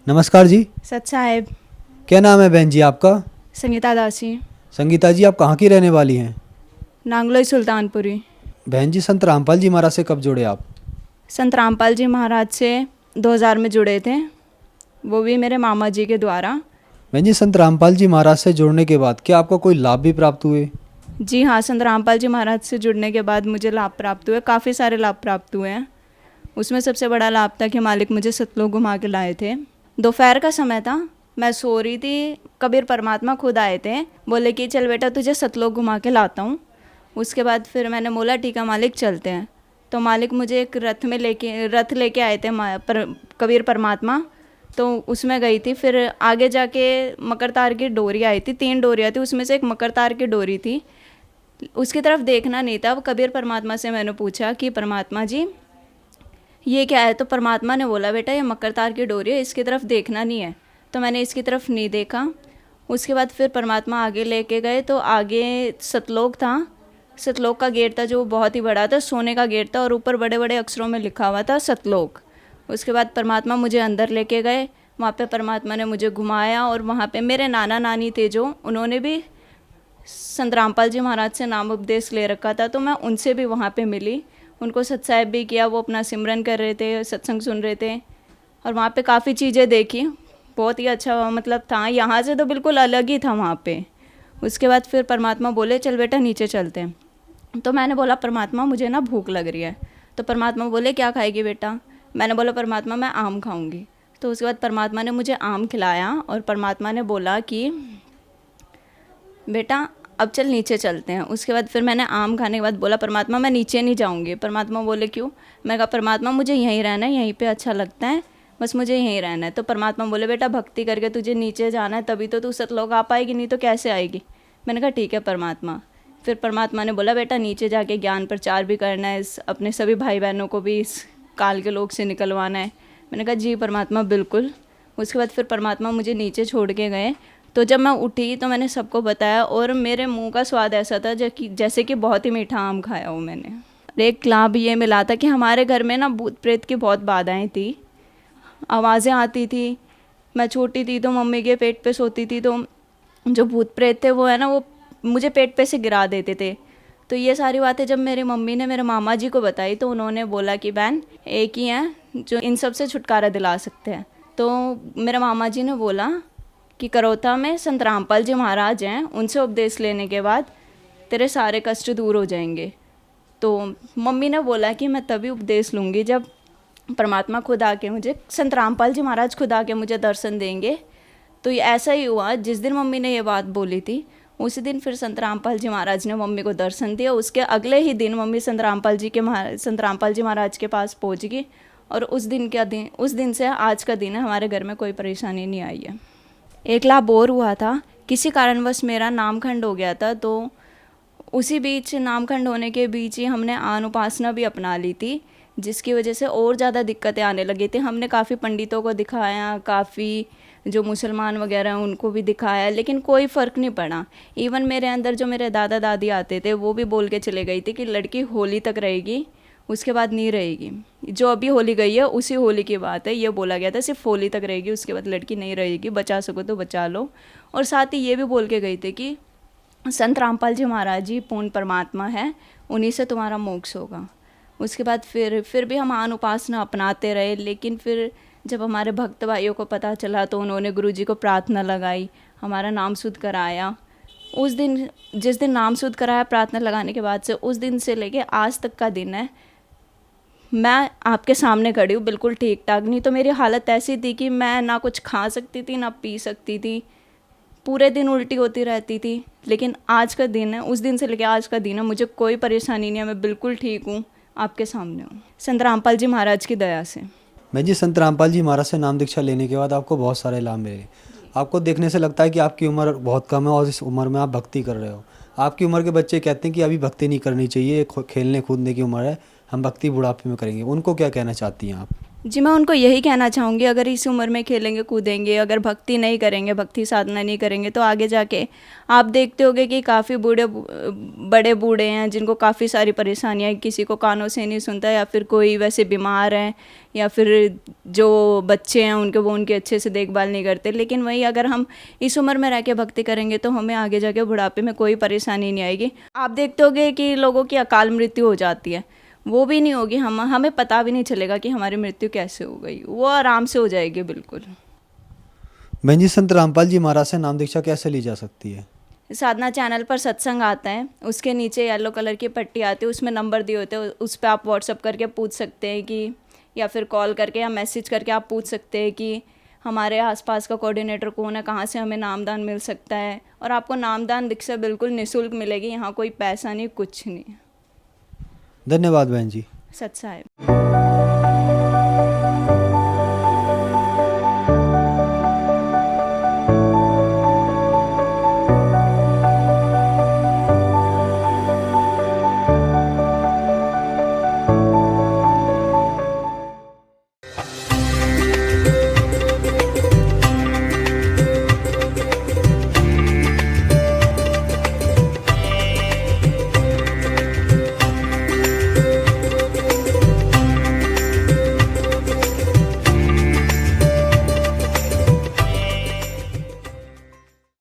नमस्कार जी। सच साहेब। क्या नाम है बहन जी आपका? संगीता दासी। संगीता जी, आप कहाँ की रहने वाली हैं? नांगलोई सुल्तानपुरी। बहन जी, संत रामपाल जी महाराज से कब जुड़े आप? संत रामपाल जी महाराज से 2000 में जुड़े थे, वो भी मेरे मामा जी के द्वारा। बहन जी, संत रामपाल जी महाराज से जुड़ने के बाद क्या आपको कोई लाभ भी प्राप्त हुए? जी हाँ, संत रामपाल जी महाराज से जुड़ने के बाद मुझे लाभ प्राप्त हुए, काफ़ी सारे लाभ प्राप्त हुए हैं। उसमें सबसे बड़ा लाभ था कि मालिक मुझे सतलोक घुमा के लाए थे। दोपहर का समय था, मैं सो रही थी, कबीर परमात्मा खुद आए थे, बोले कि चल बेटा तुझे सतलोक घुमा के लाता हूँ। उसके बाद फिर मैंने बोला ठीक है मालिक चलते हैं। तो मालिक मुझे एक रथ लेके आए थे कबीर परमात्मा। तो उसमें गई थी, फिर आगे जाके मकर तार की डोरी आई थी, 3 डोरियाँ थी, उसमें से एक मकर तार की डोरी थी। उसकी तरफ देखना नहीं था। अब कबीर परमात्मा से मैंने पूछा कि परमात्मा जी ये क्या है? तो परमात्मा ने बोला बेटा ये मकर तार की डोरी है, इसकी तरफ देखना नहीं है। तो मैंने इसकी तरफ नहीं देखा। उसके बाद फिर परमात्मा आगे लेके गए, तो आगे सतलोक था। सतलोक का गेट था जो बहुत ही बड़ा था, सोने का गेट था, और ऊपर बड़े बड़े अक्षरों में लिखा हुआ था सतलोक। उसके बाद परमात्मा मुझे अंदर लेके गए, वहाँ पे परमात्मा ने मुझे घुमाया, और वहाँ पे मेरे नाना नानी थे जो, उन्होंने भी संत रामपाल जी महाराज से नाम उपदेश ले रखा था, तो मैं उनसे भी वहाँ पे मिली, उनको सत्साहिब भी किया, वो अपना सिमरन कर रहे थे, सत्संग सुन रहे थे, और वहाँ पे काफ़ी चीज़ें देखी। बहुत ही अच्छा मतलब था, यहाँ से तो बिल्कुल अलग ही था वहाँ पे। उसके बाद फिर परमात्मा बोले चल बेटा नीचे चलते हैं। तो मैंने बोला परमात्मा मुझे ना भूख लग रही है। तो परमात्मा बोले क्या खाएगी बेटा? मैंने बोला परमात्मा मैं आम खाऊंगी। तो उसके बाद परमात्मा ने मुझे आम खिलाया, और परमात्मा ने बोला कि बेटा अब चल नीचे चलते हैं। उसके बाद फिर मैंने आम खाने के बाद बोला परमात्मा मैं नीचे नहीं जाऊंगी। परमात्मा बोले क्यों? मैं कहा परमात्मा मुझे यहीं रहना है, यहीं पे अच्छा लगता है, बस मुझे यहीं रहना है। तो परमात्मा बोले बेटा भक्ति करके तुझे नीचे जाना है, तभी तो तू सतलोक आ पाएगी, नहीं तो कैसे आएगी? मैंने कहा ठीक है परमात्मा। फिर परमात्मा ने बोला बेटा नीचे जाके ज्ञान प्रचार भी करना है, अपने सभी भाई बहनों को भी इस काल के लोग से निकलवाना है। मैंने कहा जी परमात्मा बिल्कुल। उसके बाद फिर परमात्मा मुझे नीचे छोड़ के गए। तो जब मैं उठी तो मैंने सबको बताया, और मेरे मुंह का स्वाद ऐसा था जैसे कि बहुत ही मीठा आम खाया हो मैंने। एक लाभ ये मिला था कि हमारे घर में ना भूत प्रेत की बहुत बाधाएं थी, आवाज़ें आती थी। मैं छोटी थी तो मम्मी के पेट पे सोती थी, तो जो भूत प्रेत थे वो है ना, वो मुझे पेट पे से गिरा देते थे। तो ये सारी बातें जब मेरी मम्मी ने मेरे मामा जी को बताई, तो उन्होंने बोला कि बहन एक ही हैं जो इन सब से छुटकारा दिला सकते हैं। तो मेरे मामा जी ने बोला कि करौता में संत रामपाल जी महाराज हैं, उनसे उपदेश लेने के बाद तेरे सारे कष्ट दूर हो जाएंगे। तो मम्मी ने बोला कि मैं तभी उपदेश लूँगी जब परमात्मा खुद आके मुझे, संत रामपाल जी महाराज खुद आके मुझे दर्शन देंगे। तो ये ऐसा ही हुआ, जिस दिन मम्मी ने ये बात बोली थी उसी दिन फिर संत रामपाल जी महाराज ने मम्मी को दर्शन दिया। उसके अगले ही दिन मम्मी संत रामपाल जी महाराज के पास पहुँच गई, और उस दिन से आज का दिन है, हमारे घर में कोई परेशानी नहीं आई है। एक लाभ और हुआ था, किसी कारणवश मेरा नामखंड हो गया था, तो उसी बीच नामखंड होने के बीच ही हमने आन उपासना भी अपना ली थी, जिसकी वजह से और ज़्यादा दिक्कतें आने लगी थी। हमने काफ़ी पंडितों को दिखाया, काफ़ी जो मुसलमान वगैरह हैं उनको भी दिखाया, लेकिन कोई फ़र्क नहीं पड़ा। इवन मेरे अंदर जो मेरे दादा दादी आते थे वो भी बोल के चले गई थी कि लड़की होली तक रहेगी, उसके बाद नहीं रहेगी। जो अभी होली गई है उसी होली की बात है, ये बोला गया था सिर्फ होली तक रहेगी, उसके बाद लड़की नहीं रहेगी, बचा सको तो बचा लो। और साथ ही ये भी बोल के गई थी कि संत रामपाल जी महाराज जी पूर्ण परमात्मा है, उन्हीं से तुम्हारा मोक्ष होगा। उसके बाद फिर भी हम आन उपासना अपनाते रहे, लेकिन फिर जब हमारे भक्त भाइयों को पता चला तो उन्होंने गुरुजी को प्रार्थना लगाई, हमारा नाम शुद्ध कराया। उस दिन जिस दिन नाम शुद्ध कराया प्रार्थना लगाने के बाद से, उस दिन से लेके आज तक का दिन है, मैं आपके सामने खड़ी हूँ बिल्कुल ठीक ठाक। नहीं तो मेरी हालत ऐसी थी कि मैं ना कुछ खा सकती थी ना पी सकती थी, पूरे दिन उल्टी होती रहती थी। लेकिन आज का दिन है, उस दिन से लेके आज का दिन है, मुझे कोई परेशानी नहीं है, मैं बिल्कुल ठीक हूँ, आपके सामने हूँ संत रामपाल जी महाराज की दया से। मैं जी, संत रामपाल जी महाराज से नाम दीक्षा लेने के बाद आपको बहुत सारे लाभ मिले। आपको देखने से लगता है कि आपकी उम्र बहुत कम है और इस उम्र में आप भक्ति कर रहे हो। आपकी उम्र के बच्चे कहते हैं कि अभी भक्ति नहीं करनी चाहिए, खेलने कूदने की उम्र है, हम भक्ति बुढ़ापे में करेंगे। उनको क्या कहना चाहती हैं आप? जी, मैं उनको यही कहना चाहूँगी, अगर इस उम्र में खेलेंगे कूदेंगे, अगर भक्ति नहीं करेंगे, भक्ति साधना नहीं करेंगे, तो आगे जाके आप देखते होंगे कि काफ़ी बड़े बूढ़े हैं जिनको काफ़ी सारी परेशानियाँ हैं, किसी को कानों से नहीं सुनता, या फिर कोई वैसे बीमार हैं, या फिर जो बच्चे हैं उनके वो उनकी अच्छे से देखभाल नहीं करते। लेकिन वही अगर हम इस उम्र में रह के भक्ति करेंगे तो हमें आगे जाके बुढ़ापे में कोई परेशानी नहीं आएगी। आप देखते होंगे कि लोगों की अकाल मृत्यु हो जाती है, वो भी नहीं होगी, हमें पता भी नहीं चलेगा कि हमारी मृत्यु कैसे हो गई, वो आराम से हो जाएगी बिल्कुल। बहन जी, संत रामपाल जी महाराज से नाम दीक्षा कैसे ली जा सकती है? साधना चैनल पर सत्संग आता है, उसके नीचे येलो कलर की पट्टी आती है, उसमें नंबर दिए होते हैं, उस पर आप व्हाट्सअप करके पूछ सकते हैं कि, या फिर कॉल करके या मैसेज करके आप पूछ सकते हैं कि हमारे आसपास का कोऑर्डिनेटर कौन है, कहाँ से हमें नामदान मिल सकता है। और आपको नामदान दीक्षा बिल्कुल निःशुल्क मिलेगी, यहाँ कोई पैसा नहीं, कुछ नहीं। धन्यवाद बहन जी। सत साहिब।